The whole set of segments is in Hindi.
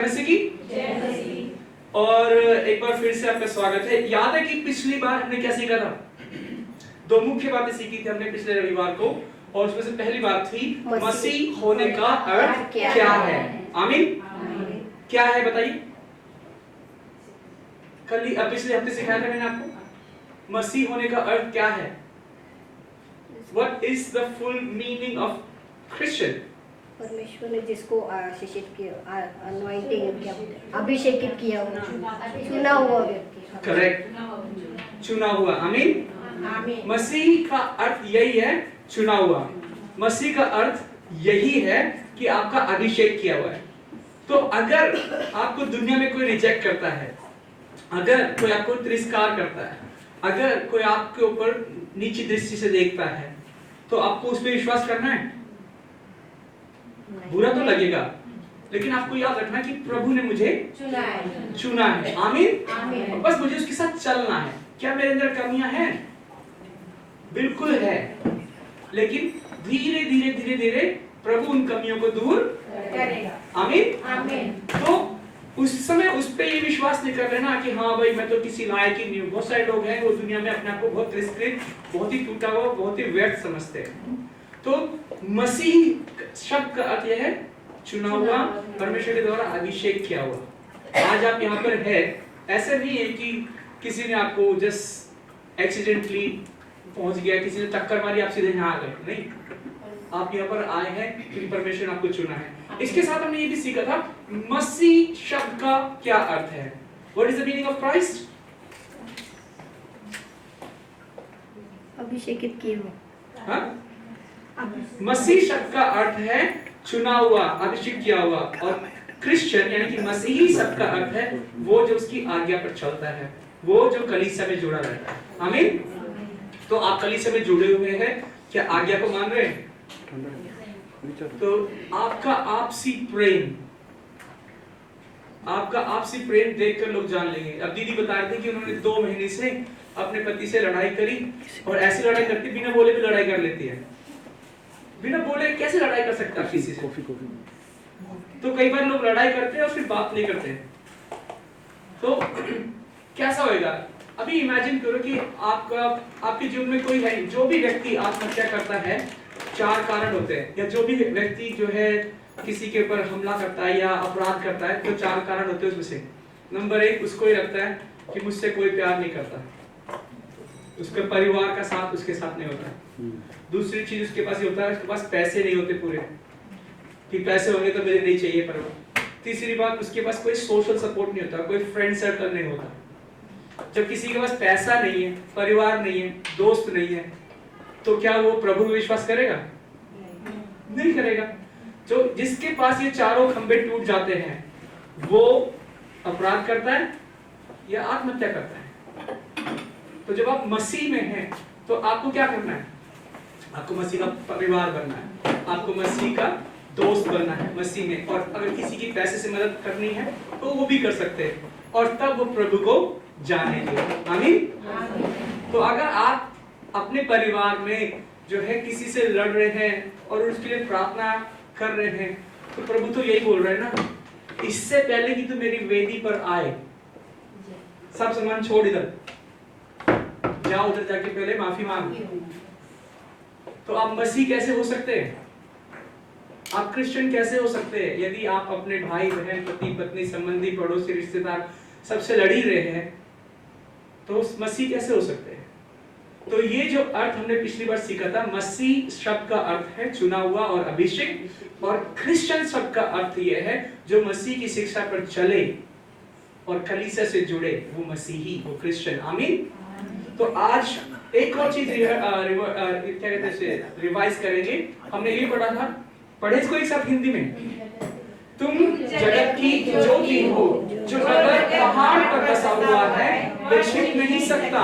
की और एक बार फिर से आपका स्वागत है। याद है कि पिछली बार हमने क्या सीखा था? दो मुख्य बातें सीखी थी हमने पिछले रविवार को, और उसमें से पहली बात थी मसीह होने का अर्थ क्या है। आमीन। क्या है बताइए? कल ही पिछले हफ्ते सिखाया था मैंने आपको मसीह होने का अर्थ क्या है। What is the full meaning of Christian? परमेश्वर ने जिसको आशीषित किया, अनॉइंटिंग किया, अभिषेकित किया, चुना हुआ व्यक्ति। करेक्ट, चुना हुआ। आमीन। मसीह का अर्थ यही है, चुना हुआ। मसीह का अर्थ यही है कि आपका अभिषेक किया हुआ है। तो अगर आपको दुनिया में कोई रिजेक्ट करता है, अगर कोई आपको तिरस्कार करता है, अगर कोई आपके ऊपर नीची दृष्टि से देखता है, तो आपको उस पर विश्वास करना है? बुरा तो लगेगा, लेकिन आपको याद रखना कि प्रभु ने मुझे चुना है। आमीन। बस मुझे उसके साथ चलना है। क्या मेरे अंदर कमियां हैं? बिल्कुल है, लेकिन धीरे धीरे धीरे धीरे प्रभु उन कमियों को दूर करेगा। आमीन। तो उस समय उस पे ये विश्वास नहीं कर लेना कि हाँ भाई मैं तो किसी लायक ही नहीं हूँ। बहुत सारे लोग हैं वो दुनिया में अपने आप को बहुत तिरस्कृत, बहुत ही टूटा हुआ, बहुत ही व्यर्थ समझते हैं। तो मसीह शब्द का अर्थ यह है चुना हुआ, परमेश्वर के द्वारा अभिषेक किया हुआ। आज आप यहाँ पर है, ऐसे नहीं है कि किसी ने आपको जस्ट एक्सीडेंटली पहुंच गया, किसी ने टक्कर मारी, आप सीधे यहाँ आ गए। नहीं, आप यहाँ पर आए हैं क्योंकि परमेश्वर ने आपको चुना है। इसके साथ हमने ये भी सीखा था मसीह शब्द का क्या अर्थ है। What is the meaning of Christ? अभिषेकित किया हुआ। हाँ? मसीह शब्द का अर्थ है चुना हुआ, अभिषेक किया हुआ, और क्रिश्चियन यानी कि मसीही शब्द का अर्थ है वो जो उसकी आज्ञा पर चलता है, वो जो कलीसिया में जुड़ा रहता है। आमीन। तो आप कलीसिया में जुड़े हुए हैं, क्या आज्ञा को मान रहे हैं? तो आपका आपसी प्रेम, आपका आपसी प्रेम देखकर लोग जान लेंगे। अब दीदी बता रहे थे कि उन्होंने 2 महीने से अपने पति से लड़ाई करी, और ऐसी लड़ाई करती बिना बोले भी लड़ाई कर लेती है। बिना बोले कैसे लड़ाई कर सकता है किसी से? तो कई बार लोग लड़ाई करते हैं और फिर बात नहीं करते, तो कैसा होएगा? अभी इमेजिन करो कि आपके जीवन में कोई है, जो भी व्यक्ति आत्महत्या करता है 4 कारण होते हैं, या जो भी व्यक्ति जो है किसी के ऊपर हमला करता है या अपराध करता है, तो 4 कारण होते हैं उसमें से। नंबर 1, उसको ये लगता है कि मुझसे कोई प्यार नहीं करता, उसके परिवार का साथ उसके साथ नहीं होता। दूसरी चीज उसके पास ये होता है, उसके पास पैसे नहीं होते पूरे, कि पैसे होंगे तो मुझे नहीं चाहिए पर। तीसरी बात, उसके पास कोई सोशल सपोर्ट नहीं होता, कोई फ्रेंड सर्कल नहीं होता। जब किसी के पास पैसा नहीं है, परिवार नहीं है, दोस्त नहीं है, तो क्या वो प्रभु में विश्वास करेगा? नहीं करेगा। जो जिसके पास ये चारों खंबे टूट जाते हैं, वो अपराध करता है या आत्महत्या करता है। तो जब आप मसीह में हैं, तो आपको क्या करना है? आपको मसीह का परिवार बनना है, आपको मसीह का दोस्त बनना है मसीह में। और अगर किसी की पैसे से मदद करनी है तो वो भी कर सकते हैं, और तब वो प्रभु को जानेंगे। आमीन। तो अगर आप अपने परिवार में जो है किसी से लड़ रहे हैं और उसके लिए प्रार्थना कर रहे हैं, तो प्रभु तो यही बोल रहे हैं ना, इससे पहले कि तू मेरी वेदी पर आए, सब सामान छोड़, इधर जाओ, उधर जाके पहले माफी मांग। तो आप मसीह कैसे हो सकते हैं? आप क्रिश्चियन कैसे हो सकते हैं यदि आप अपने भाई बहन, पति पत्नी, संबंधी, पड़ोसी, रिश्तेदार सबसे लड़ ही रहे हैं? तो मसीह कैसे हो सकते हैं? तो ये जो अर्थ हमने पिछली बार सीखा था, मसीह शब्द का अर्थ है चुना हुआ और अभिषेक, और क्रिश्चियन शब्द का अर्थ यह है जो मसीह की शिक्षा पर चले और कलीसिया से जुड़े, वो मसीही, वो क्रिश्चियन। आमीन। तो आज एक और चीज क्या कहते हैं, रिवाइज करेंगे। हमने ये पढ़ा था, पढ़े इसको एक साथ हिंदी में। तुम जगत की ज्योति हो, जो अगर पहाड़ पर बसा हुआ है वो छिप नहीं सकता,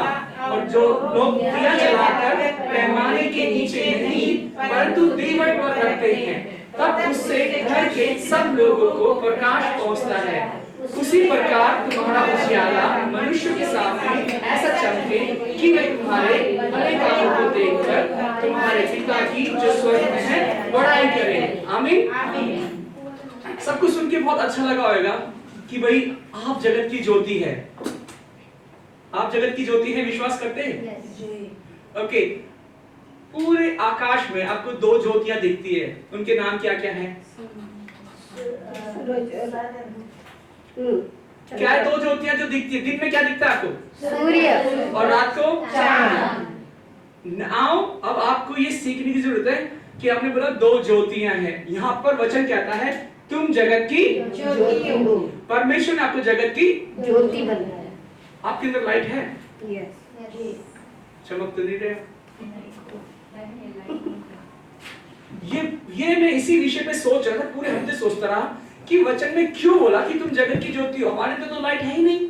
और जो लोग दिया जलाकर पैमाने के नीचे नहीं परंतु दीवट पर रखते हैं, तब उससे घर के सब लोगों को प्रकाश पहुंचता है। उसी प्रकार तुम्हारा उजियाला मनुष्य के सामने ऐसा चमके कि वे तुम्हारे भले कामों को देखकर तुम्हारे पिता की जो स्वर्ग में है बड़ाई करें। आमीन। सबको सुन के बहुत अच्छा लगा होगा कि भाई आप जगत की ज्योति है। आप जगत की ज्योति है, विश्वास करते हैं? ओके, पूरे आकाश में आपको दो ज्योतियां दिखती है, उनके नाम क्या क्या है? क्या है दो ज्योतियां जो दिखती है? दिन में क्या दिखता है आपको? सूर्य। और रात को चांद। आओ, अब आपको ये सीखने की जरूरत है कि आपने बोला दो ज्योतियां हैं। यहाँ पर वचन कहता है तुम जगत की ज्योति हो। परमेश्वर ने आपको जगत की ज्योति बनाया। आपके अंदर लाइट है, यस। चमक तो नहीं रहे। ये मैं इसी विषय पे सोच रहा था, पूरे हफ्ते सोचता रहा कि वचन में क्यों बोला कि तुम जगत की ज्योति हो, हमारे तो लाइट है ही नहीं।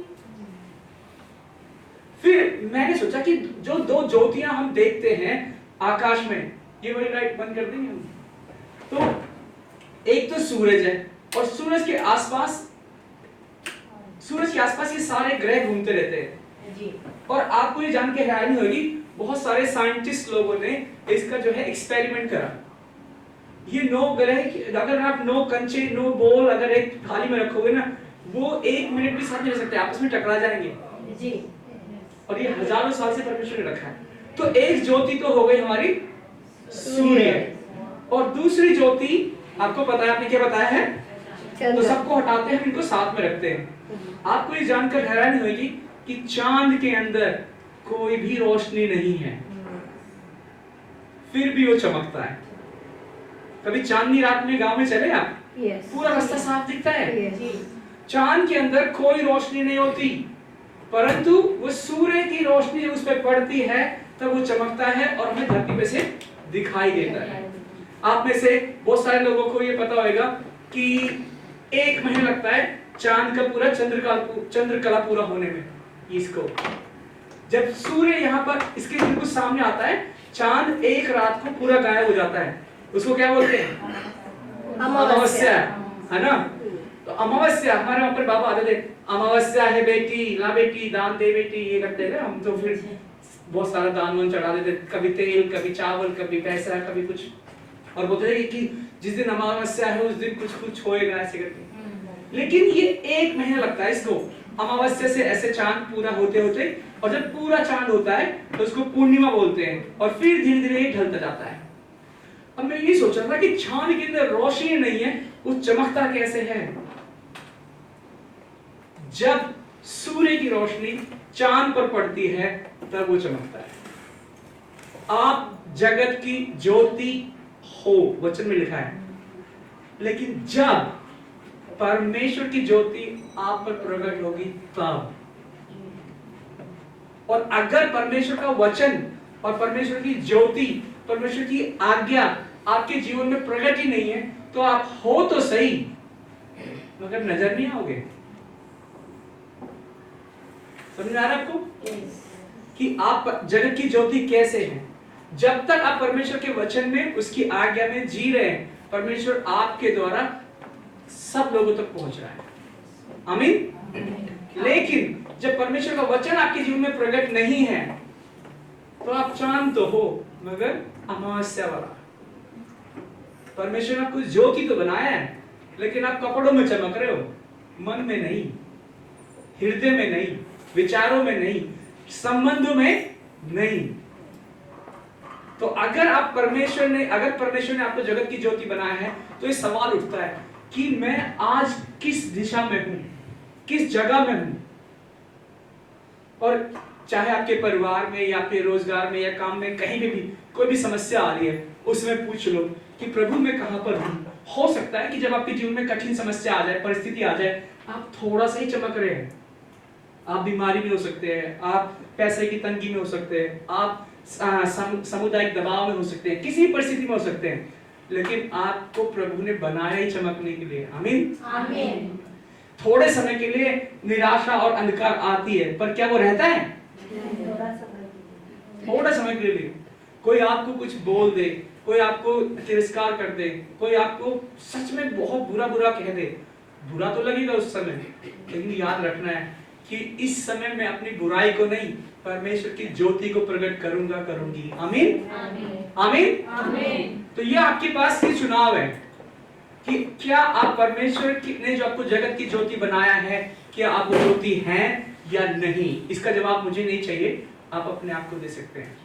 फिर मैंने सोचा कि जो दो ज्योतियां हम देखते हैं आकाश में, ये वाली लाइट बंद कर देंगे हम। तो एक तो सूरज है और सूरज के आसपास ये सारे ग्रह घूमते रहते हैं जी। और आपको ये जान के हैरानी होगी, बहुत सारे साइंटिस्ट लोगों ने इसका जो है एक्सपेरिमेंट करा। ये 9 ग्रह, अगर आप 9 कंचे 9 बॉल अगर एक थाली में रखोगे ना, वो 1 मिनट भी साथ नहीं रह सकते, आपस में टकरा जाएंगे जी। और ये हजारों साल से परमेश्वर ने रखा है। तो एक ज्योति तो हो गई हमारी सूर्य, और दूसरी ज्योति आपको पता है, आपने क्या बताया है? तो सबको हटाते हैं, इनको साथ में रखते हैं। आपको ये जानकर हैरानी होगी कि चांद के अंदर कोई भी रोशनी नहीं है, फिर भी वो चमकता है। कभी चांदनी रात में गांव में चले आप? पूरा रास्ता साफ दिखता है। चांद के अंदर कोई रोशनी नहीं होती, परंतु वो सूर्य की रोशनी जब उस पर पड़ती है तब वो चमकता है और हमें धरती पे से दिखाई देता है। आप में से बहुत सारे लोगों को ये पता होगा कि 1 महीना लगता है चांद का पूरा चंद्रकला पूरा होने में। इसको जब सूर्य यहाँ पर इसके बिल्कुल सामने आता है, चांद एक रात को पूरा गायब हो जाता है। उसको क्या बोलते हैं? अमावस्या, है ना? तो अमावस्या, हमारे वहां पर बाबा आते थे, अमावस्या है बेटी, ला बेटी दान दे बेटी, ये करते थे हम। तो फिर बहुत सारा दान वान चढ़ा देते, कभी तेल, कभी चावल, कभी पैसा, कभी कुछ, और बोलते थे कि जिस दिन अमावस्या है उस दिन कुछ कुछ होएगा, ऐसे करके। लेकिन ये 1 महीना लगता है इसको, अमावस्या से ऐसे चांद पूरा होते होते, और जब पूरा चांद होता है तो उसको पूर्णिमा बोलते हैं, और फिर धीरे धीरे ये ढलता जाता है। अब मैं ये सोच रहा था कि चांद के अंदर रोशनी नहीं है, वो चमकता कैसे है? जब सूर्य की रोशनी चांद पर पड़ती है तब वो चमकता है। आप जगत की ज्योति हो, वचन में लिखा है। लेकिन जब परमेश्वर की ज्योति आप पर प्रकट होगी तब, और अगर परमेश्वर का वचन और परमेश्वर की ज्योति, परमेश्वर की आज्ञा आपके जीवन में प्रकट ही नहीं है, तो आप हो तो सही मगर नजर नहीं आओगे। समझ आ रहा है आपको? कि आप जगत की ज्योति कैसे है? जब तक आप परमेश्वर के वचन में, उसकी आज्ञा में जी रहे हैं, परमेश्वर आपके द्वारा सब लोगों तक पहुंच रहा है। आमीन। लेकिन जब परमेश्वर का वचन आपके जीवन में प्रकट नहीं है, तो आप चांद तो हो मगर अमावस्या वाला। परमेश्वर ने आपको ज्योति तो बनाया है, लेकिन आप कपड़ों में चमक रहे हो, मन में नहीं, हृदय में नहीं, विचारों में नहीं, संबंधों में नहीं। तो अगर परमेश्वर ने आपको जगत की ज्योति बनाया है, तो ये सवाल उठता है कि मैं आज किस दिशा में हूं, किस जगह में हूं। और चाहे आपके परिवार में या आपके रोजगार में या काम में, कहीं भी कोई भी समस्या आ रही है, उसमें पूछ लो कि प्रभु मैं कहां पर हूं। हो सकता है कि जब आपके जीवन में कठिन समस्या आ जाए, परिस्थिति आ जाए, आप थोड़ा सा ही चमक रहे हैं। आप बीमारी में हो सकते हैं, आप पैसे की तंगी में हो सकते हैं, आप सामुदायिक दबाव में हो सकते हैं, किसी परिस्थिति में हो सकते हैं, लेकिन आपको प्रभु ने बनाया ही चमकने के लिए। आमीन। आमीन। थोड़े समय के लिए निराशा और अंधकार आती है, पर क्या वो रहता है? थोड़ा समय के लिए। कोई आपको कुछ बोल दे, कोई आपको तिरस्कार कर दे, कोई आपको सच में बहुत बुरा बुरा कह दे, बुरा तो लगेगा उस समय, लेकिन याद रखना है कि इस समय मैं अपनी बुराई को नहीं, परमेश्वर की ज्योति को प्रकट करूंगी। आमीन। आमीन। आमीन। तो ये आपके पास ये चुनाव है कि क्या आप परमेश्वर ने जो आपको जगत की ज्योति बनाया है, क्या आप वो ज्योति हैं या नहीं? इसका जवाब मुझे नहीं चाहिए, आप अपने आप को दे सकते हैं।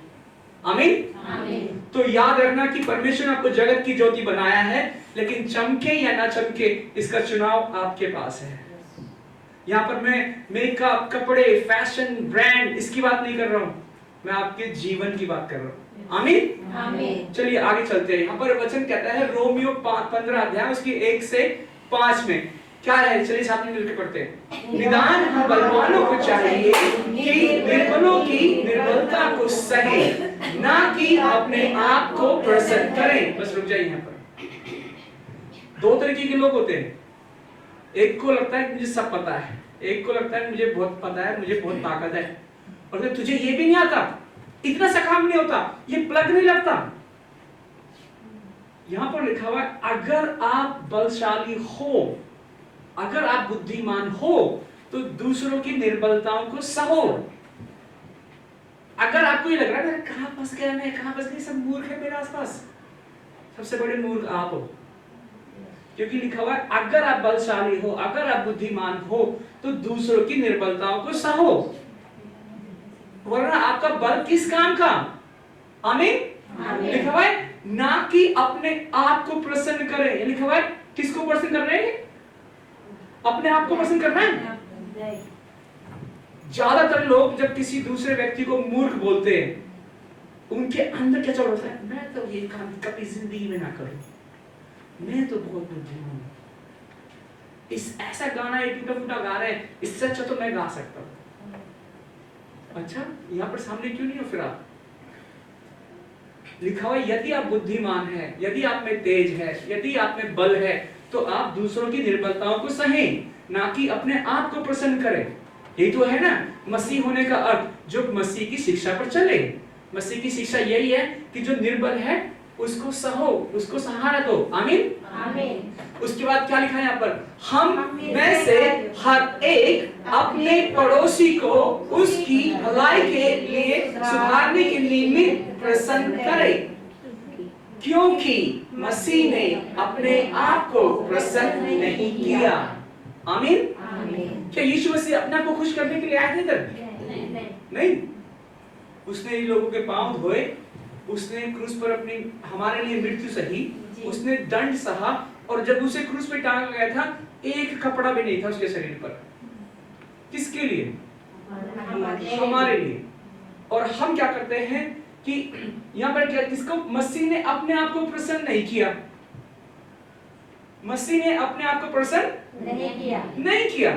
आमीन। तो याद रखना कि परमेश्वर ने आपको जगत की ज्योति बनाया है, लेकिन चमके या ना चमके इसका चुनाव आपके पास है। यहाँ पर मैं मेकअप, कपड़े, फैशन, ब्रांड इसकी बात नहीं कर रहा हूँ, मैं आपके जीवन की बात कर रहा हूँ। आमीन। चलिए आगे चलते हैं। यहाँ पर वचन कहता है रोमियो 15 अध्याय उसकी 1 से 5 में क्या है, चलिए साथ में मिलकर पढ़ते हैं। निदान हम बलवानों को चाहिए कि निर्बलों की निर्बलता को सहे, ना कि अपने आप को प्रसन्न करें। बस रुक जाइए यहाँ पर। दो तरीके के लोग होते हैं, एक को लगता है मुझे सब पता है, एक को लगता है मुझे बहुत पता है, मुझे बहुत ताकत है, और तुझे ये भी नहीं आता, इतना सा काम नहीं होता, ये प्लग नहीं लगता। यहां पर लिखा हुआ है अगर आप बलशाली हो, अगर आप बुद्धिमान हो, तो दूसरों की निर्बलताओं को सहो। अगर आपको ये लग रहा है कहां फंस गया, मैं कहां फंस गया, सब मूर्ख है मेरे आसपास, सबसे बड़े मूर्ख आप हो, क्योंकि लिखा हुआ है अगर आप बलशाली हो, अगर आप बुद्धिमान हो, तो दूसरों की निर्बलताओं को सहो, वरना आपका बल किस काम का? आमीन। लिखा हुआ है ना कि अपने आप को प्रसन्न करें। लिखा हुआ है किसको प्रसन्न कर रहे हैं? अपने आप को प्रसन्न करना है। ज्यादातर लोग जब किसी दूसरे व्यक्ति को मूर्ख बोलते हैं, उनके अंदर क्या चल रहा है? मैं तो ये काम कभी जिंदगी में ना करूं, मैं तो बहुत बुद्धिमान हूं, इस ऐसा गाना एक टूटा फूटा गा रहे हैं, इससे अच्छा तो मैं गा सकता हूं। अच्छा, यहाँ पर सामने क्यों नहीं हो फिर आप? लिखा हुआ यदि आप बुद्धिमान हैं, यदि आप में तेज है, यदि आप में बल है, तो आप दूसरों की निर्बलताओं को सहें, ना कि अपने आप को प्रसन्न करें। यही तो है ना मसीह होने का अर्थ, जो मसीह की शिक्षा पर चले। मसीह की शिक्षा यही है कि जो निर्बल है उसको सहो, उसको सहारा दो। आमीन। उसके बाद क्या लिखा है यहाँ पर? हम में से हर एक अपने पड़ोसी को उसकी भलाई के लिए सुधारने के निमित्त प्रसन्न करे, क्योंकि मसीह ने अपने आप को प्रसन्न नहीं किया। आमीन। क्या यीशु मसीह अपने आप को खुश करने के लिए आए थे इधर? नहीं। उसने इन लोगों के पांव धोए, उसने क्रूस पर अपनी हमारे लिए मृत्यु सही, उसने दंड सहा, और जब उसे क्रूस पे टांगा गया था एक कपड़ा भी नहीं था उसके शरीर पर। किसके लिए? हमारे लिए। और हम क्या करते हैं कि यहाँ पर क्या, किसको? मसीह ने अपने आप को प्रसन्न नहीं किया। मसीह ने अपने आप को प्रसन्न नहीं किया।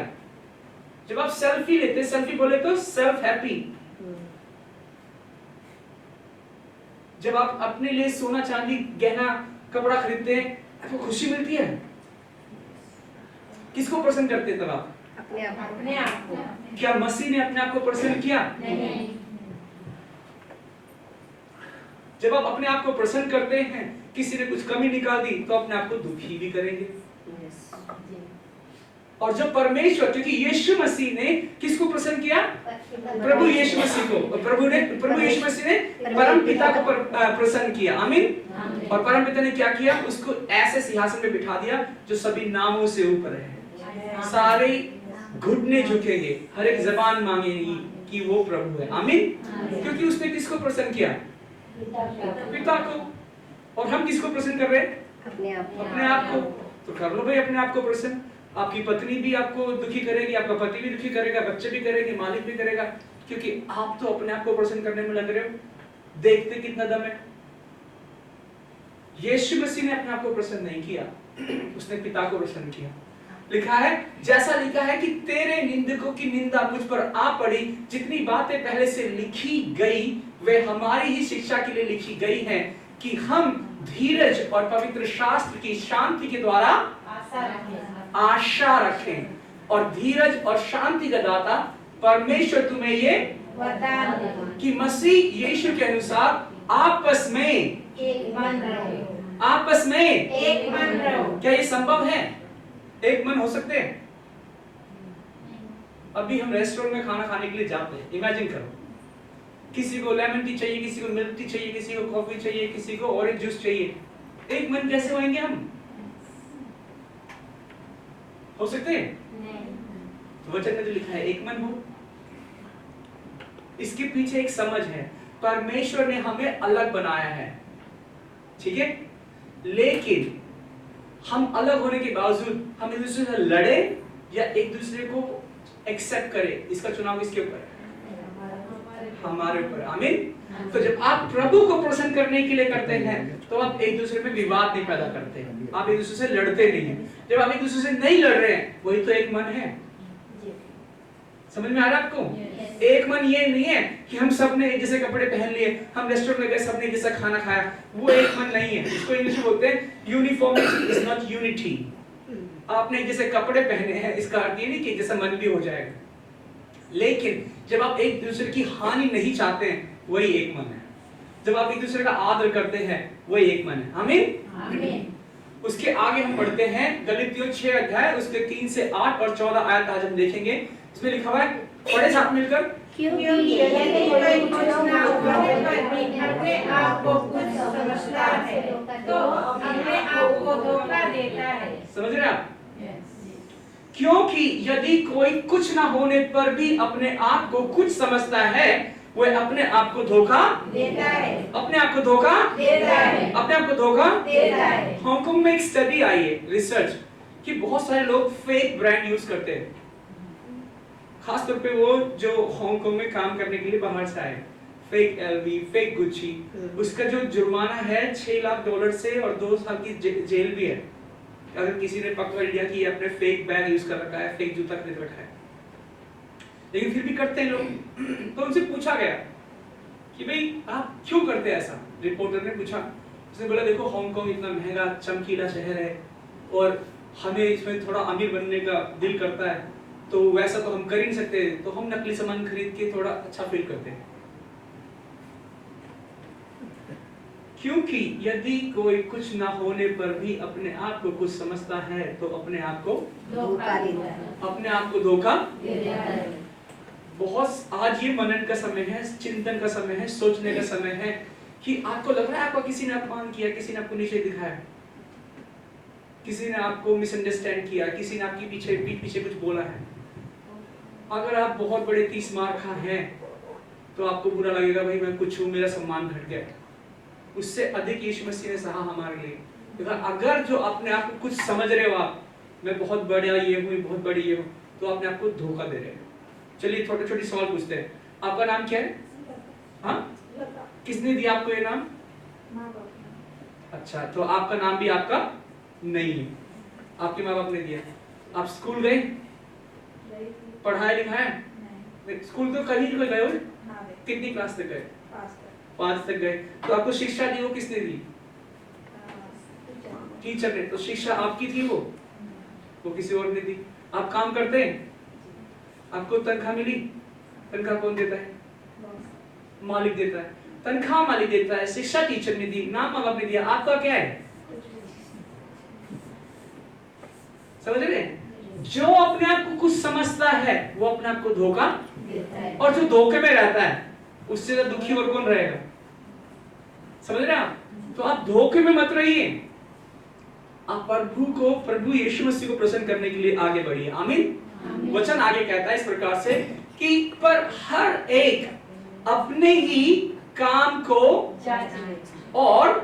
जब आप सेल्फी लेते, सेल्फी बोले तो सेल्फ हैप्पी, जब आप अपने लिए सोना चांदी गहना कपड़ा खरीदते हैं, आपको खुशी मिलती है। किसको प्रसन्न करते हैं तब आप? अपने आप को। क्या मसीह ने अपने आप को प्रसन्न किया? नहीं। जब आप अपने आप को प्रसन्न करते हैं, किसी ने कुछ कमी निकाल दी, तो अपने आप को दुखी भी करेंगे। और जब परमेश्वर, क्योंकि यीशु मसीह ने किसको प्रसन्न किया? प्रभु यीशु मसीह को। प्रभु यीशु मसीह ने परम पिता को प्रसन्न किया। आमीन। और परम पिता ने क्या किया? उसको ऐसे सिंहासन पे बिठा दिया जो सभी नामों से ऊपर है। सारे घुटने झुकेंगे, हर एक जबान मांगेगी कि वो प्रभु है। आमीन। क्योंकि उसने किसको प्रसन्न किया? पिता को। और हम किसको प्रसन्न कर रहे हैं? अपने आप को। तो कर लो भाई अपने आप को प्रसन्न। आपकी पत्नी भी आपको दुखी करेगी, आपका पति भी दुखी करेगा, बच्चे भी करेंगे, मालिक भी करेगा, क्योंकि आप तो अपने आप को प्रसन्न करने में लग रहे हो। देखते कितना दम है। यीशु मसीह ने अपने आप को प्रसन्न नहीं किया, उसने पिता को प्रसन्न किया। लिखा है, जैसा लिखा है कि तेरे निंदकों की निंदा मुझ पर आ पड़ी। जितनी बातें पहले से लिखी गई वे हमारी ही शिक्षा के लिए लिखी गई हैं, कि हम धीरज और पवित्र शास्त्र की शांति के द्वारा आशा रखें। और धीरज और शांति का दाता परमेश्वर तुम्हें ये कि मसीह यीशु के अनुसार आपस में एक मन रहो। क्या ये संभव है? एक मन हो सकते हैं? अभी हम रेस्टोरेंट में खाना खाने के लिए जाते हैं, इमेजिन करो, किसी को लेमन टी चाहिए, किसी को मिल्क टी चाहिए, किसी को कॉफी चाहिए, किसी को ऑरेंज जूस चाहिए। एक मन कैसे होंगे हम? हो सकते हैं? तो वचन में जो लिखा है एक मन हो। इसके पीछे एक समझ है, परमेश्वर ने हमें अलग बनाया है, ठीक है, लेकिन हम अलग होने के बावजूद हम एक दूसरे से लड़े या एक दूसरे को एक्सेप्ट करें, इसका चुनाव किसके ऊपर है? हमारे ऊपर। आमीन। तो जब आप प्रभु को प्रसन्न करने के लिए करते हैं तो आप एक दूसरे में विवाद नहीं पैदा करते, आप एक दूसरे से लड़ते नहीं हैं। जब आप एक दूसरे से नहीं लड़ रहे हैं, वही तो एक मन है। समझ में आ रहा है आपको? एक मन ये नहीं है कि हम सब ने एक जैसे कपड़े पहन लिए, हम रेस्टोरेंट में गए, सबने एक जैसा खाना खाया, वो एक मन नहीं है। इसको इंग्लिश में बोलते हैं यूनिफॉर्मिटी इज नॉट यूनिटी। आपने एक जैसे कपड़े पहने हैं, इसका अर्थ ये नहीं कि जैसा मन भी हो जाएगा, लेकिन जब आप एक दूसरे की हानि नहीं चाहते हैं, वही एक मन है। जब आप एक दूसरे का आदर करते हैं, वही एक मन है। आमीन। उसके आगे हम पढ़ते हैं गलातियों 6 अध्याय उसके 3 से 8 और 14 आयत आज हम देखेंगे। इसमें लिखा हुआ है, पढ़े साथ मिलकर। क्योंकि यदि कोई कुछ ना होने पर भी अपने आप को कुछ समझता है तो अपने आप को धोखा देता है। समझ रहे हैं आप? क्योंकि यदि कोई कुछ ना होने पर भी अपने आप को कुछ समझता है, वह अपने आप को धोखा देता है। अपने आप को धोखा देता है। अपने आप को धोखा देता है। हांगकांग में एक स्टडी आई है, रिसर्च, कि बहुत सारे लोग फेक ब्रांड यूज करते हैं, खास तौर पे वो जो हांगकांग में काम करने के लिए बाहर से आए। फेक एलवी, फेक गुच्ची, उसका जो जुर्माना है $6 लाख से और 2 साल की जेल भी है अगर किसी ने पकड़ लिया कि अपने फेक बैग यूज कर रखा है, फेक जूता खरीद रखा है। लेकिन फिर भी करते हैं लोग। तो उनसे पूछा गया कि भाई आप क्यों करते हैं ऐसा? रिपोर्टर ने पूछा, उसने बोला देखो हांगकांग इतना महंगा चमकीला शहर है और हमें इसमें थोड़ा अमीर बनने का दिल करता है, तो वैसा तो हम कर ही नहीं सकते, तो हम नकली सामान खरीद के थोड़ा अच्छा फील करते हैं। क्योंकि यदि कोई कुछ ना होने पर भी अपने आप को कुछ समझता है तो अपने आप को धोखा देता है। अपने आप को धोखा देता है। बहुत आज ये मनन का समय है, चिंतन का समय है, सोचने का समय है कि आपको लग रहा है आपका किसी ने अपमान किया, किसी ने आपको नीचे दिखाया, किसी ने आपको मिसअंडरस्टैंड किया, किसी ने आपकी पीठ पीछे कुछ बोला है। अगर आप बहुत बड़े 30 मार खा हैं तो आपको बुरा लगेगा, भाई मैं कुछ हूं, मेरा सम्मान घट गया। उससे अधिक यीशु मसीह ने सहा हमारे लिए। अगर जो अपने आप को कुछ समझ रहे हो आप, मैं बहुत बड़ा ये हूँ, बहुत बड़ी ये हूँ, तो अपने आप को धोखा दे रहे हैं। चलिए छोटे छोटे सवाल पूछते हैं। आपका नाम क्या है? हाँ, किसने दिया आपको ये नाम? अच्छा, तो आपका नाम भी आपका नहीं है, आपके माँ बाप ने दिया। आप स्कूल गए, पढ़ाया लिखाया? स्कूल तो कहीं नहीं गए हो? कितनी क्लास तक गए? 5 तक गए। तो आपको शिक्षा दी वो किसने दी? टीचर ने। तो शिक्षा आपकी थी वो किसी और ने दी। आप काम करते हैं, आपको तनख्वाह मिली, तनख्वाह कौन देता है? मालिक देता है। तनख्वाह मालिक देता है, शिक्षा टीचर ने दी, नाम माँ बाप ने दिया, आपका क्या है? समझ रहे हैं? जो अपने आप को कुछ समझता है वो अपने आप को धोखा देता है, और जो धोखे में रहता है उससे ज्यादा दुखी और कौन रहेगा? समझ रहे हैं आप? तो आप धोखे में मत रहिए, आप प्रभु यीशु मसीह को प्रसन्न करने के लिए आगे बढ़िए। आमीन। वचन आगे कहता है इस प्रकार से कि पर हर एक अपने ही काम को और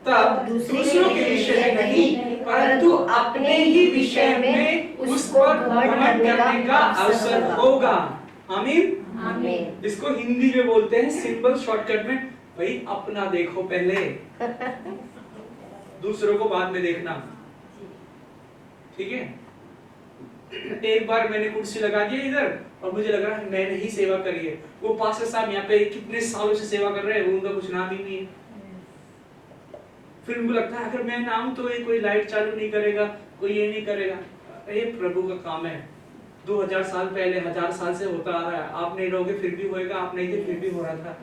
तब दूसरों के विषय में नहीं परंतु अपने ही विषय में उस पर घमंड करने का अवसर होगा। आमीन। आमीन। इसको हिंदी में बोलते हैं सिंपल शॉर्टकट में, भाई अपना देखो पहले, दूसरों को बाद में देखना। ठीक है? एक बार मैंने कुर्सी लगा दी इधर और मुझे लग रहा है मैंने ही सेवा करी है। वो पास्टर साहब यहाँ पे कितने सालों से सेवा कर रहे हैं, वो उनका कुछ नाम ही नहीं है। फिर उनको लगता है अगर मैं ना आऊं तो ये कोई लाइट चालू नहीं करेगा, कोई ये नहीं करेगा। ये प्रभु का काम है। 2000 साल पहले, 1000 साल से होता आ रहा है। आप नहीं रहोगे फिर भी होएगा, आप नहीं थे फिर भी हो रहा था।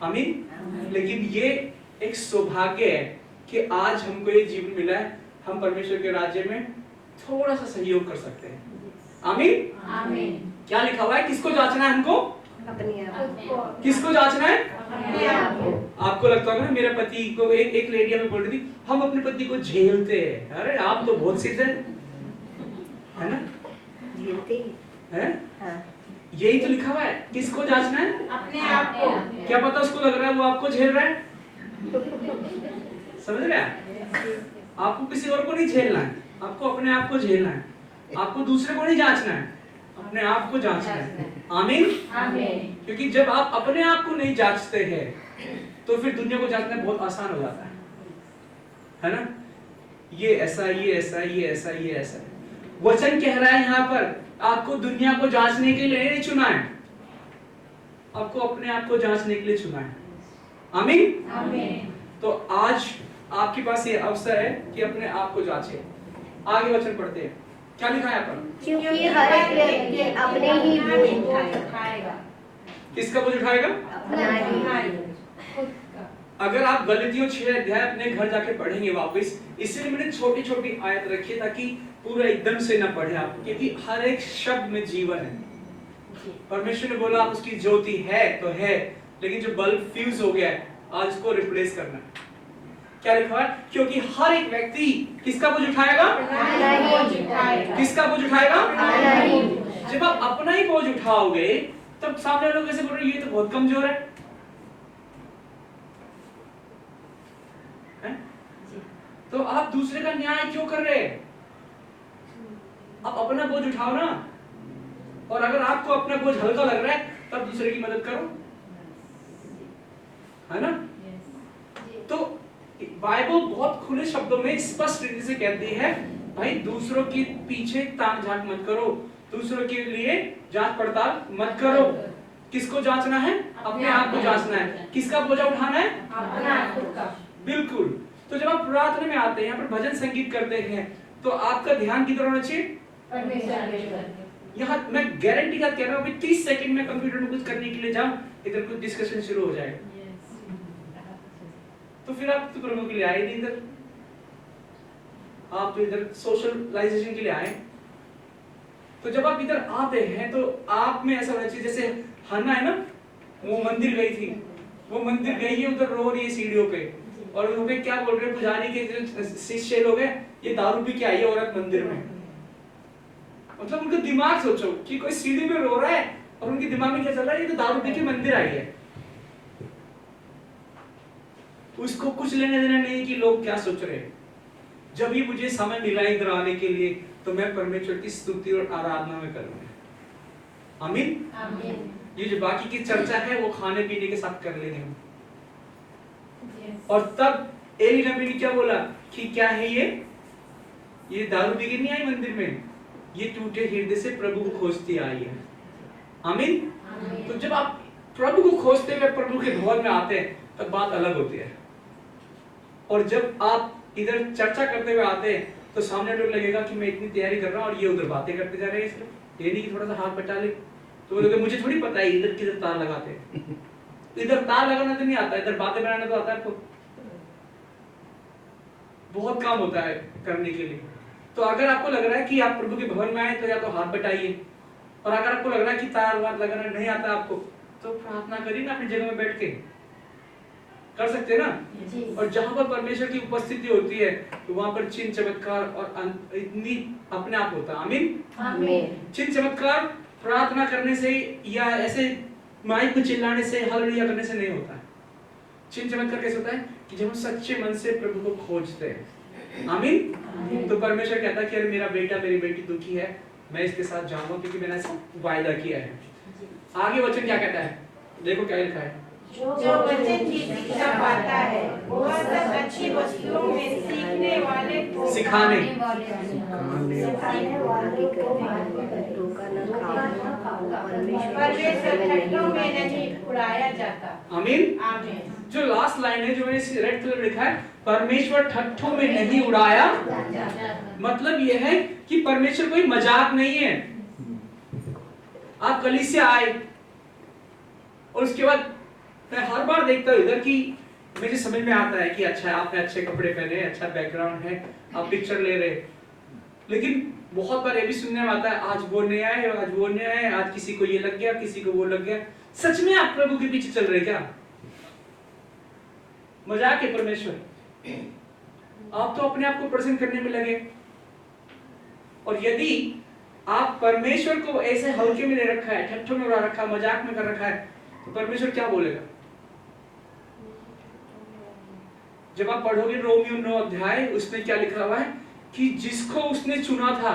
आमीन। लेकिन ये एक सौभाग्य है कि आज हमको ये जीवन मिला है, हम परमेश्वर के राज्य में थोड़ा सा सहयोग कर सकते हैं। आमीन। आमीन। क्या लिखा हुआ है? किसको जांचना है हमको? अपने आप को। किसको जांचना है? अपने आप को। आपको लगता होगा ना मेरे पति को, एक लेडी हमें बोल रही थी हम अपने पति को झेलते हैं। अरे आप तो बहुत सिद्ध हैं, है ना? झेलते ही। है? हाँ। यही तो लिखा हुआ है। किसको जांचना है? अपने आप को। क्या पता उसको लग रहा है वो आपको झेल रहा है। समझ रहे हैं? आपको किसी और को नहीं झेलना है, आपको अपने आप को झेलना है। आपको दूसरे को नहीं जांचना है, अपने आप को जांचना है। आमीन? आमीन। क्योंकि जब आप अपने आप को नहीं जांचते हैं तो फिर दुनिया को जांचना बहुत आसान हो जाता है ना? ये ऐसा, ये ऐसा, ये ऐसा, ये ऐसा। वचन कह रहा है यहाँ पर आपको दुनिया को जांचने के लिए नहीं चुना है, आपको अपने आप को जांचने के लिए चुना है। आमीन? आमीन। तो आज आपके पास ये अवसर है कि अपने आप को जांचें। आगे वचन पढ़ते हैं। क्या लिखा है यहाँ पर? क्योंकि हर एक व्यक्ति अपने ही बोझ उठाएगा। किसका बोझ उठाएगा? अपना ही। खुद का। अगर आप गलतियों 6 अध्याय अपने घर जाके पढ़ेंगे वापस, इसलिए मैंने छोटी छोटी आयत रखी है ताकि पूरा एकदम से ना पढ़े आप, क्योंकि हर एक शब्द में जीवन है। परमेश्वर ने बोला आप उसकी ज्योति है तो है, लेकिन जो बल्ब फ्यूज हो गया है आज उसको रिप्लेस करना है। क्या लिखा है? क्योंकि हर एक व्यक्ति किसका बोझ उठाएगा? अपना ही बोझ उठाएगा। किसका बोझ उठाएगा? अपना ही। जब आप अपना ही बोझ उठाओगे तब सामने लोग कैसे बोल रहे हैं ये तो बहुत कमजोर है? हैं? तो आप दूसरे का न्याय क्यों कर रहे हैं? आप अपना बोझ उठाओ ना। और अगर आपको अपना बोझ हल्का लग रहा है तब दूसरे की मदद करो, है ना? तो बाइबल बहुत खुले शब्दों में स्पष्ट रीति से कहती है भाई दूसरों के पीछे ताक झांक मत करो, दूसरों के लिए जांच पड़ताल मत करो। किसको जांचना है? अपने आप को जांचना है। किसका बोझा उठाना है? अपना खुद का। बिल्कुल। तो जब आप प्रार्थना में आते हैं, यहाँ पर भजन संगीत करते हैं, तो आपका ध्यान किधर होना चाहिए? परमेश्वर। यहाँ मैं गारंटी का कह रहा हूँ अभी 30 सेकंड में कंप्यूटर में कुछ करने के लिए जाओ, इधर कुछ डिस्कशन शुरू हो जाएगा। तो फिर आप तो प्रभु के लिए आए नहीं इधर, आप तो इधर सोशलाइजेशन के लिए आए। तो जब आप इधर आते हैं तो आप में ऐसा होना चाहिए जैसे हन्ना है ना, वो मंदिर गई थी, वो मंदिर गई है, उधर रो रही है सीढ़ियों पे, और वहां पे क्या बोल रहे हैं पुजारी के जो शिष्य लोग हैं, ये दारू पी के आई है औरत मंदिर में। मतलब उनका दिमाग सोचो कि कोई सीढ़ी में रो रहा है और उनके दिमाग में क्या चल रहा है, ये तो दारू पी के मंदिर आई है। उसको कुछ लेने देना नहीं कि लोग क्या सोच रहे हैं। जब भी मुझे समय मिला इधर आने के लिए तो मैं परमेश्वर की स्तुति और आराधना में करूंगा। आमीन। आमीन। ये जो बाकी की चर्चा है वो खाने पीने के साथ कर लेंगे हम। और तब एली नबी ने क्या बोला कि क्या है ये दारू पी के नहीं आई मंदिर में, ये टूटे हृदय से प्रभु को खोजती आई है। आमीन। तो जब आप प्रभु को खोजते हुए प्रभु के भवन में आते हैं तब बात अलग होती है। और जब आप इधर चर्चा करते हुए आते हैं तो सामने लोग लगेगा कि मैं इतनी तैयारी कर रहा हूं और ये उधर बातें करते जा रहे हैं, इसलिए ये नहीं कि थोड़ा सा हाथ बटा ले। तो वो लोग मुझे थोड़ी पता है इधर किधर तार लगाते हैं। इधर तार लगाना तो नहीं आता, इधर बातें बनाना तो आता है आपको। बहुत काम होता है करने के लिए। तो अगर आपको लग रहा है कि आप प्रभु के भवन में आए तो या तो हाथ बटाइए, और अगर आपको लग रहा है कि तार वार लगाना नहीं आता आपको तो प्रार्थना करिए ना अपनी जगह में बैठ के, कर सकते हैं ना। और जहां पर परमेश्वर की उपस्थिति होती है तो वहां पर चिन्ह चमत्कार और इतनी अपने आप होता है। आमीन। आमीन। चिन्ह चमत्कार प्रार्थना करने से या ऐसे माइक को चिल्लाने से, हालेलुया करने से नहीं होता है। चिन्ह चमत्कार कैसे होता है कि जब हम सच्चे मन से प्रभु को खोजते हैं। आमीन। तो परमेश्वर कहता है कि अरे मेरा बेटा मेरी बेटी दुखी है, मैं इसके साथ जाऊंगा क्योंकि मैंने ऐसा वायदा किया है। आगे वचन क्या कहता है? देखो क्या लिखा है। जो वचन की शिक्षा पाता है वह सब अच्छी वस्तुओं में सीखने वाले को सिखाने परमेश्वर ठट्ठों में नहीं उड़ाया जाता। आमीन। आमीन। जो लास्ट लाइन है जो मैंने रेड कलर में लिखा है, परमेश्वर ठट्ठों में नहीं उड़ाया, मतलब यह है कि परमेश्वर कोई मजाक नहीं है। आप कलीसिया आए और उसके बाद मैं हर बार देखता हूँ इधर कि मुझे समझ में आता है कि अच्छा आपने अच्छे कपड़े पहने, अच्छा बैकग्राउंड है, आप पिक्चर ले रहे, लेकिन बहुत बार ये भी सुनने में आता है आज वो नहीं आए, आज वो नहीं आए, आज किसी को ये लग गया, किसी को वो लग गया। सच में आप प्रभु के पीछे चल रहे क्या? मजाक है परमेश्वर? आप तो अपने आप को प्रेजेंट करने में लगे। और यदि आप परमेश्वर को ऐसे हल्के में ले रखा है, ठट्ठों में उड़ा रखा है, मजाक में कर रखा है, तो परमेश्वर क्या बोलेगा? जब आप पढ़ोगे रोमियो 9 अध्याय, उसमें क्या लिखा हुआ है कि जिसको उसने चुना था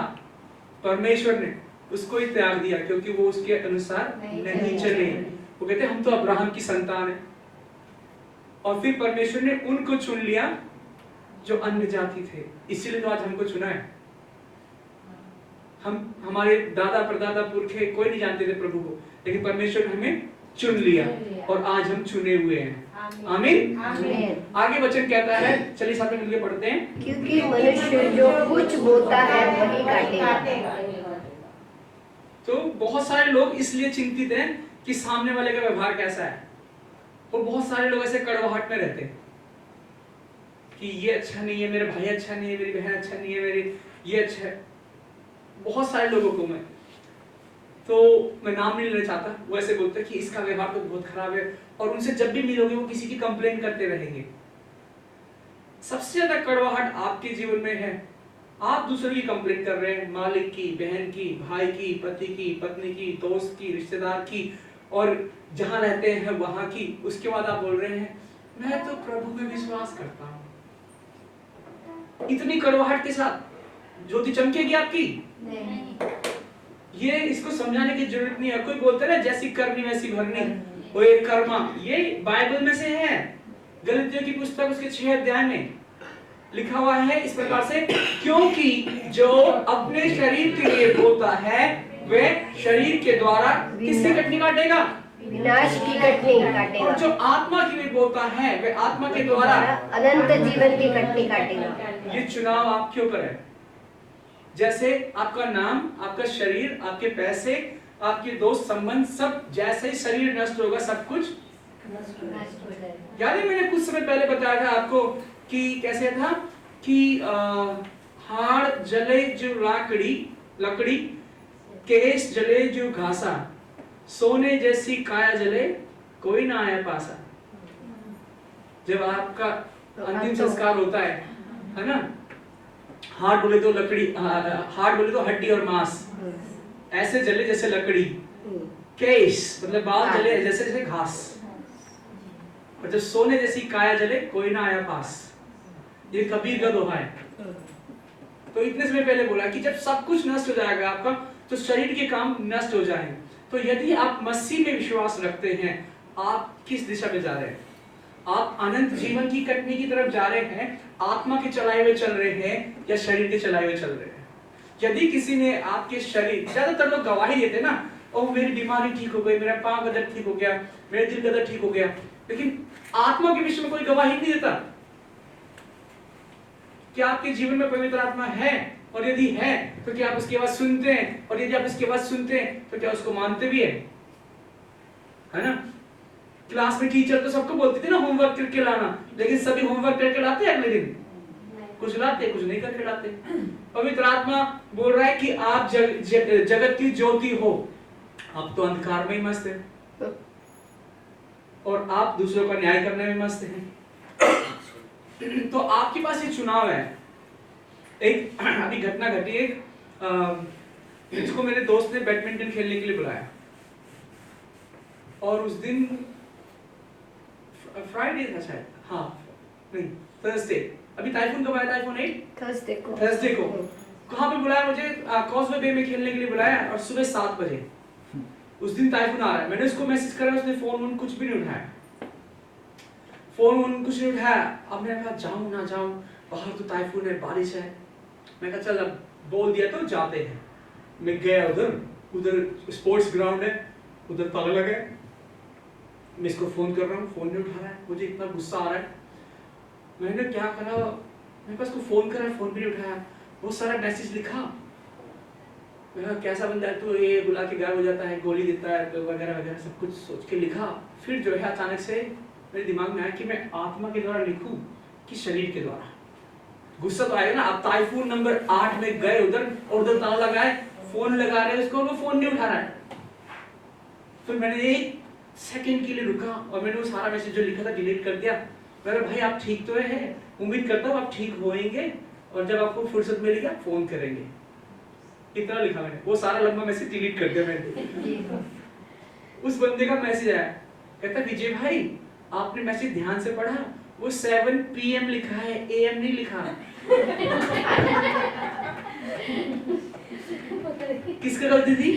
परमेश्वर ने, उसको ही त्याग दिया क्योंकि वो उसके अनुसार नहीं चले। वो कहते हम तो अब्राहम की संतान है। और फिर परमेश्वर ने उनको चुन लिया जो अन्य जाति थे, इसीलिए तो आज हमको चुना है। हमारे दादा परदादा पुरखे कोई नहीं जानते थे प्रभु को, लेकिन परमेश्वर ने हमें चुन लिया और आज हम चुने हुए हैं। आमीन। आगे वचन कहता है, चलिए साथ में मिलकर पढ़ते हैं। क्योंकि मनुष्य जो कुछ बोता है वही काटेगा। तो बहुत सारे लोग इसलिए चिंतित हैं कि सामने वाले का व्यवहार कैसा है। वो बहुत सारे लोग ऐसे कड़वाहट में रहते हैं कि ये अच्छा नहीं है, मेरा भाई अच्छा नहीं है, मेरी बहन अच्छा नहीं है, मेरी ये अच्छा है। बहुत सारे लोगों को मैं नाम नहीं लेना चाहता, वो ऐसे बोलते हैं कि इसका व्यवहार तो बहुत खराब है, और उनसे जब भी मिलोगे वो किसी की कंप्लेन करते रहेंगे। सबसे ज्यादा कड़वाहट आपके जीवन में है, आप दूसरों की कंप्लेन कर रहे हैं, मालिक की, बहन की, भाई की, पति की, पत्नी की, दोस्त की, रिश्तेदार की, और जहां रहते हैं वहां की। उसके बाद आप बोल रहे हैं मैं तो प्रभु में विश्वास करता हूं। इतनी कड़वाहट के साथ ज्योति चमकेगी आपकी? ये इसको समझाने की जरूरत नहीं है। कोई बोलते ना जैसी करनी वैसी भरनी, वो एक कर्मा, ये बाइबल में से है। गलतियों की पुस्तक उसके 6 अध्याय में लिखा हुआ है इस प्रकार से, क्योंकि जो अपने शरीर के लिए बोता है वह शरीर के द्वारा किसकी कटनी काटेगा? विनाश की कटनी काटेगा। और जो आत्मा के लिए बोता है वह आत्मा के द्वारा अनंत जीवन की कटनी काटेगा। ये चुनाव आपके ऊपर है। जैसे आपका नाम, आपका शरीर, आपके पैसे, आपके दोस्त संबंध, सब जैसे ही शरीर नष्ट होगा सब कुछ याद है। मैंने कुछ समय पहले बताया था आपको कि कैसे था कि हाड़ जले जो लकड़ी, केस जले जो घासा, सोने जैसी काया जले कोई ना आया पासा। जब आपका अंतिम संस्कार होता है ना, हार्ट बोले तो लकड़ी, हार्ट बोले तो हड्डी और मांस ऐसे जले जैसे लकड़ी, केस मतलब बाल जले जैसे जैसे घास, और जब सोने जैसी काया जले कोई ना आया पास। ये कबीर का दोहा है। तो इतने समय पहले बोला कि जब सब कुछ नष्ट हो जाएगा आपका, तो शरीर के काम नष्ट हो जाएंगे। तो यदि आप मसीह में विश्वास रखते हैं, आप किस दिशा में जा रहे हैं? आप अनंत जीवन की कटनी की तरफ जा रहे हैं, आत्मा के चलाए हुए चल रहे हैं या शरीर के चलाए हुए चल रहे हैं? यदि किसी ने आपके शरीर, ज्यादातर लोग गवाही देते ना, ओ मेरी बीमारी ठीक हो गई, मेरा पांव का दर्द ठीक हो गया, मेरे दिल का दर्द ठीक हो गया, लेकिन आत्मा के विषय में कोई गवाही नहीं देता। क्या आपके जीवन में पवित्र आत्मा है? और यदि है तो क्या आप उसकी आवाज सुनते हैं? और यदि आप उसकी आवाज सुनते हैं तो क्या उसको मानते भी है ना? क्लास में टीचर तो सबको बोलती थी ना होमवर्क करके लाना, लेकिन सभी होमवर्क करके लाते हैं अगले दिन? कुछ लाते, कुछ नहीं करके लाते। पवित्र आत्मा बोल रहा है कि आप जगत की ज्योति हो। आप तो अंधकार में ही मस्त है और आप दूसरों का न्याय करने में मस्त हैं। तो आपके पास ये चुनाव है। एक अभी घटना घटी, जिसको मेरे दोस्त ने बैडमिंटन खेलने के लिए बुलाया, और उस दिन फ्राइडे था शायद, हाँ नहीं थर्सडे। अभी टाइफून कब आया? टाइफून 8 थर्सडे को। कहाँ पे बुलाया मुझे? कॉजवे बे में खेलने के लिए बुलाया, और सुबह 7 बजे उस दिन टाइफून आ रहा है। मैंने उसको मैसेज करा, उसने फोन कुछ भी नहीं उठाया, कुछ नहीं उठाया। अब मैंने कहा जाऊं ना जाऊं, बाहर तो टाइफून है, बारिश है। मैं कहा चल अब बोल दिया तो जाते हैं। मैं गया उधर स्पोर्ट्स ग्राउंड है, उधर ताला लगा है। मैं इसको फोन कर रहा हूँ, फोन नहीं उठा रहा है। मुझे इतना गुस्सा आ रहा है। मैंने क्या करा, मेरे पास को फोन करा, फोन भी नहीं उठाया। बहुत सारा मैसेज लिखा। मैं कहा कैसा बंदा है तू, ये बुला के गायब हो जाता है, गोली देता है वगैरह वगैरह, सब कुछ सोच के लिखा। फिर जो है अचानक से मेरे दिमाग में आया कि मैं आत्मा के द्वारा लिखूं कि शरीर के द्वारा। गुस्सा तो आएगा ना। अब टाइफून नंबर 8 में गए उधर, और उधर ताला लगाए, फोन लगा रहे उसको, वो फोन नहीं उठा रहा है। फिर मैंने 1 सेकंड के लिए रुका और मैंने वो सारा मैसेज जो लिखा था डिलीट कर दिया। मेरा भाई आप ठीक तो है, उम्मीद करता हूँ आप ठीक होएंगे, और जब आपको फुर्सत मिलेगी आप फोन करेंगे। इतना लिखा मैंने, वो सारा लंबा मैसेज डिलीट कर दिया मैंने। उस बंदे का मैसेज आया, कहता विजय भाई आपने मैसेज ध्यान से पढ़ा, वो 7 PM लिखा है, AM नहीं लिखा। किसका गलती थी?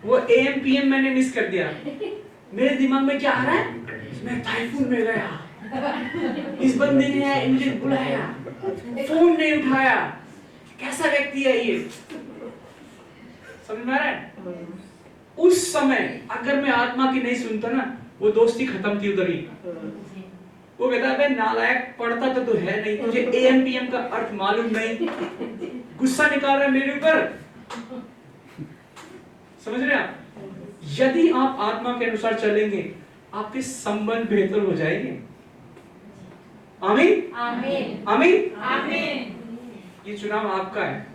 वो AM PM मैंने मिस कर दिया। मेरे दिमाग में क्या आ रहा है, मैं टाइफून में गया, इस बंदे ने मुझे बुलाया, फोन नहीं उठाया, कैसा व्यक्ति है ये। समझ में आ रहा है? उस समय अगर मैं आत्मा की नहीं सुनता ना, वो दोस्ती खत्म थी उधर ही। वो कहता है नालायक, पढ़ता तो है नहीं, तुझे AM PM का अर्थ मालूम नहीं, गुस्सा निकाल रहा है मेरे ऊपर। समझ रहे आप? यदि आप आत्मा के अनुसार चलेंगे, आपके संबंध बेहतर हो जाएंगे। आमीन आमीन आमीन आमीन। ये चुनाव आपका है।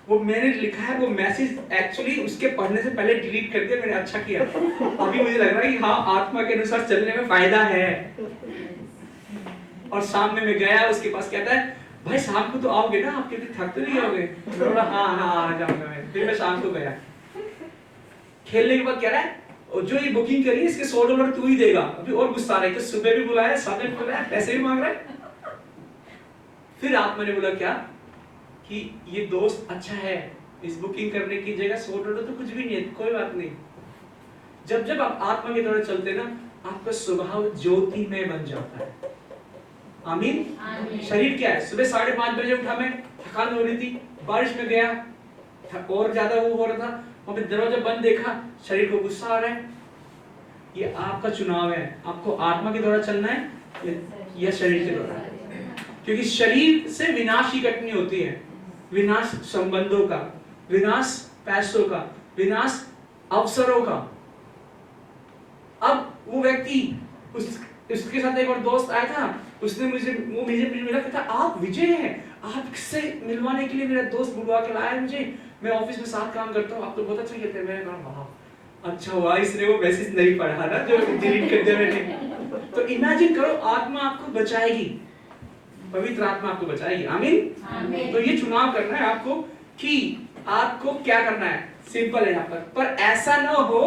वो मैंने लिखा है, वो मैसेज एक्चुअली उसके पढ़ने से पहले डिलीट कर दिया मैंने, अच्छा किया। अभी मुझे लग रहा है कि हाँ आत्मा के अनुसार चलने में फायदा है। और शाम में मैं गया उसके पास, कहता है भाई शाम को तो आओगे ना, आप क्योंकि थक तो नहीं आओगे? हाँ हाँ आ जाऊंगा मैं। फिर मैं शाम को गया, खेलने के बाद कह रहा है जो ये बुकिंग करी है इसके $100 तू ही देगा। अभी और गुस्सा आ रहा है कि सुबह भी बुलाया, शाम में बुलाया, पैसे भी मांग रहा है। फिर आत्मा ने बोला क्या कि ये दोस्त अच्छा है, इस बुकिंग करने की जगह $100 तो कुछ भी नहीं है, कोई बात नहीं। जब जब आप आत्मा की तरह चलते ना, आपका स्वभाव ज्योतिमय बन जाता है। आमीन। शरीर क्या है, सुबह 5:30 बजे उठा मैं, थकान हो रही थी, बारिश में गया, और ज्यादा वो हो रहा था, वहां पे दरवाजा बंद देखा, शरीर को गुस्सा आ रहा है। ये आपका चुनाव है, आपको आत्मा के द्वारा चलना है या शरीर के द्वारा। क्योंकि शरीर से विनाश ही कटनी होती है, विनाश संबंधों का, विनाश पैसों का, विनाश अवसरों का। अब वो व्यक्ति उसके साथ एक और दोस्त आया था, उसने मुझे मिला, कहता आप विजय हैं, आपसे मिलवाने के लिए मेरा दोस्त बुलवा के लाया मुझे, मैं ऑफिस में साथ काम करता हूँ, आप तो बहुत अच्छा कहते हैं। मैं कहा अच्छा हुआ इसने वो मैसेज नहीं पढ़ा ना जो डिलीट कर दिया मैंने। तो इमेजिन करो, आत्मा आपको बचाएगी, पवित्र आत्मा आपको बचाएगी। आमीन। तो ये चुनाव करना है आपको कि आपको क्या करना है, सिंपल है यहाँ पर ऐसा ना हो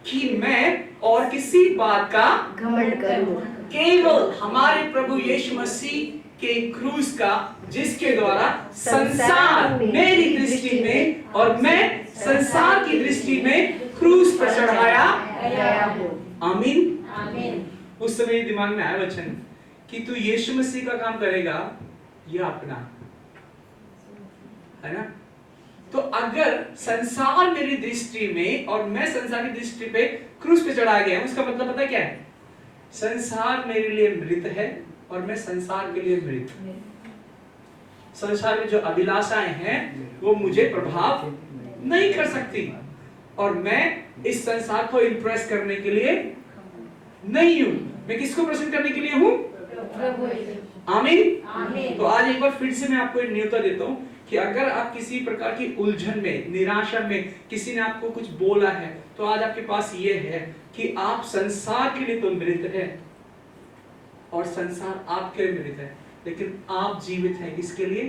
कि मैं और किसी बात का घमंड करूं, केवल हमारे प्रभु यीशु मसीह के क्रूस का, जिसके द्वारा संसार मेरी दृष्टि में और मैं संसार की दृष्टि में क्रूस पर चढ़ाया गया हूं। आमीन। आमीन। उस समय दिमाग में आया वचन कि तू यीशु मसीह का काम करेगा, ये अपना है ना। तो अगर संसार मेरी दृष्टि में और मैं संसार की दृष्टि पे क्रूस पे चढ़ा गया, उसका मतलब पता क्या है, संसार मेरे लिए मृत है और मैं संसार के लिए मृत। संसार में जो अभिलाषाएं हैं वो मुझे प्रभाव नहीं कर सकती, और मैं इस संसार को इंप्रेस करने के लिए नहीं हूं। मैं किसको प्रसन्न करने के लिए हूं? आमीन। तो आज एक बार फिर से मैं आपको एक न्योता देता हूं कि अगर आप किसी प्रकार की उलझन में, निराशा में, किसी ने आपको कुछ बोला है, तो आज आपके पास ये है कि आप संसार के लिए तो मृत है और संसार आपके लिए मृत है, लेकिन आप जीवित हैं किसके लिए?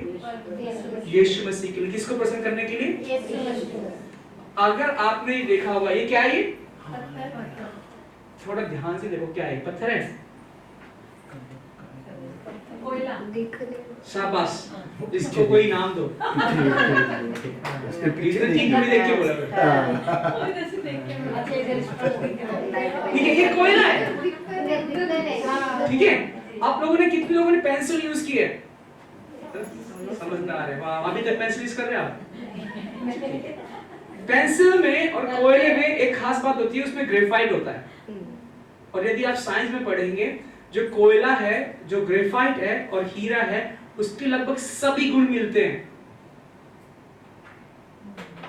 यीशु मसीह के लिए। किसको प्रसन्न करने के लिए? अगर आपने देखा होगा, ये क्या है? ये थोड़ा ध्यान से देखो, क्या है? पत्थर है? शाबाश, इसको कोई नाम दो। इसने ठीक भी देख के बोला। ठीक है, ये कोयला है। ठीक है, आप लोगों ने, कितने लोगों ने पेंसिल यूज की है? समझदार है, वाह। अभी तक पेंसिल यूज कर रहे हैं आप? पेंसिल में और कोयले में एक खास बात होती है, उसमें ग्रेफाइट होता है। और यदि आप साइंस में पढ़ेंगे, जो कोयला है, जो ग्रेफाइट है और हीरा है, उसके लगभग सभी गुण मिलते हैं।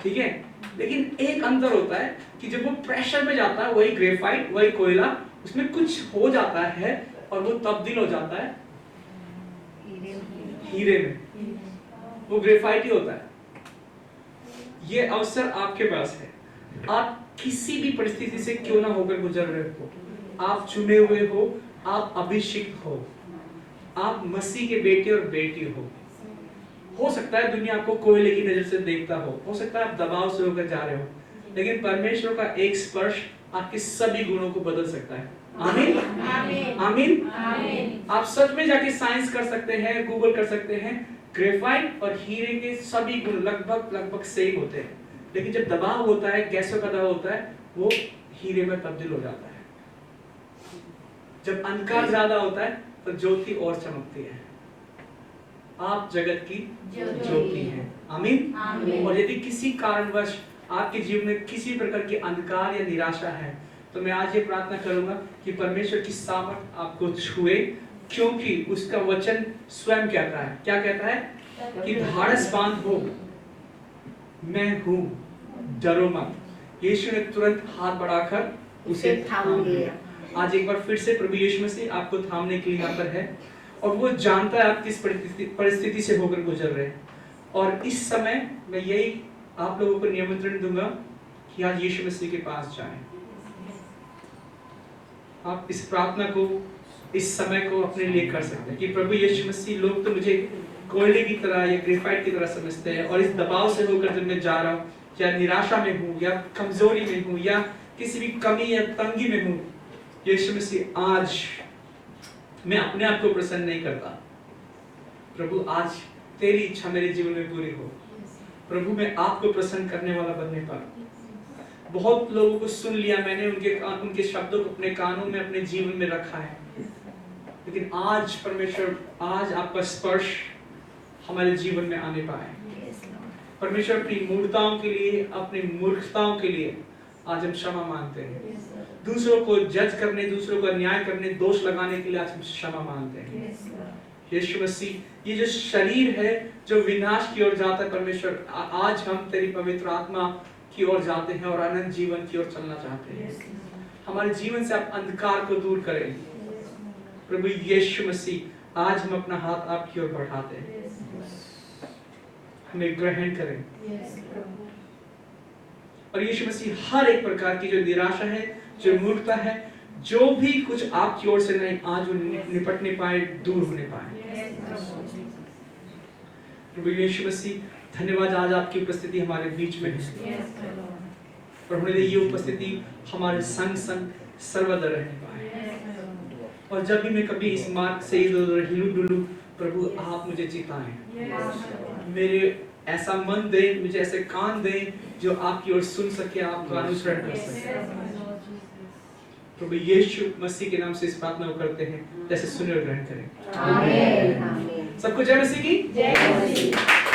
ठीक है, लेकिन एक अंतर होता है कि जब वो प्रेशर में जाता है, वही ग्रेफाइट, वही कोयला, उसमें कुछ हो जाता है और वो तब्दील हो जाता है हीरे में। वो ग्रेफाइट ही होता है। ये अवसर आपके पास है। आप किसी भी परिस्थिति से क्यों ना होकर गुजर रहे हो, आप चुने हुए हो, आप अभिषिक्त हो, आप मसीह के बेटे और बेटी हो। हो सकता है दुनिया आपको कोयले की नजर से देखता हो सकता है आप दबाव से होकर जा रहे हो, लेकिन परमेश्वर का एक स्पर्श आपके सभी गुणों को बदल सकता है। आमीन आमीन आमीन। आमीन। आप सच में जाके साइंस कर सकते हैं, गूगल कर सकते हैं, ग्रेफाइट और हीरे के सभी गुण लगभग सेम होते हैं, लेकिन जब दबाव होता है, गैसों का दबाव होता है, वो हीरे में तब्दील हो जाता है। जब अंधकार ज्यादा होता है तो ज्योति और चमकती है। आप जगत की ज्योति हैं। आमीन। आमीन। और यदि किसी कारणवश आपके जीवन में किसी प्रकार की अंधकार या निराशा है, तो मैं आज ये प्रार्थना करूंगा कि परमेश्वर की सामर्थ आपको छुए, क्योंकि उसका वचन स्वयं कहता है, क्या कहता है कि धाड़स बांधो, मैं हूं, डरो मत। यीशु ने तुरंत हाथ बढ़ाकर उसे थाम लिया। आज एक बार फिर से प्रभु यीशु मसीह आपको थामने के लिए यहाँ पर है, और वो जानता है आप किस परिस्थिति से होकर गुजर रहे हैं। और इस समय मैं यही आप लोगों को निमंत्रण दूंगा कि आज यीशु मसीह के पास जाएं। आप इस प्रार्थना को, इस समय को अपने लिए कर सकते हैं कि प्रभु यीशु मसीह, लोग तो मुझे कोयले की तरह या ग्रेफाइट की तरह समझते हैं, और इस दबाव से होकर जब मैं जा रहा हूँ, या निराशा में हूँ, या कमजोरी में हूँ, या किसी भी कमी या तंगी में हूँ, यीशु मसीह आज मैं अपने आप को प्रसन्न नहीं करता। प्रभु आज तेरी इच्छा मेरे जीवन में पूरी हो। प्रभु मैं आपको प्रसन्न करने वाला बनने पर बहुत लोगों को सुन लिया मैंने, उनके शब्दों को अपने कानों में, अपने जीवन में रखा है, लेकिन आज परमेश्वर, आज आपका स्पर्श हमारे जीवन में आने पाए। परमेश्वर अपनी मूर्खताओं के लिए, अपनी मूर्खताओं के लिए आज हम क्षमा मांगते हैं। दूसरों को जज करने, दूसरों को अन्याय करने, दोष लगाने के लिए आज हम क्षमा मांगते हैं। यीशु मसीह, ये जो शरीर है जो विनाश की ओर जाता है, परमेश्वर आज हम तेरी पवित्र आत्मा की ओर जाते हैं और अनंत जीवन की ओर चलना चाहते हैं। हमारे जीवन से आप अंधकार को दूर करें प्रभु यीशु मसीह। आज हम अपना हाथ आपकी ओर बढ़ाते हैं, हमें ग्रहण करें। और यीशु मसीह हर एक प्रकार की जो निराशा है, जो मूर्खता है, जो भी कुछ आपकी ओर से नहीं, आज वो निपटने पाए, दूर होने पाए। प्रभु यीशु मसीह, धन्यवाद आज आपकी उपस्थिति हमारे बीच में है, और हमें ये उपस्थिति हमारे संग संग सर्वदा रहने पाए। और जब भी मैं कभी इस मार्ग से इधर हिलू डुलू, प्रभु आप मुझे चिताएं, मेरे ऐसा मन दे, मुझे ऐसे कान दे जो आपकी ओर सुन सके, आपका अनुसरण कर सके। प्रभु यीशु मसीह के नाम से इस प्रार्थना को करते हैं, जैसे सुने और ग्रहण करें। आमीन। सबको जय मसीह की। जय मसीह।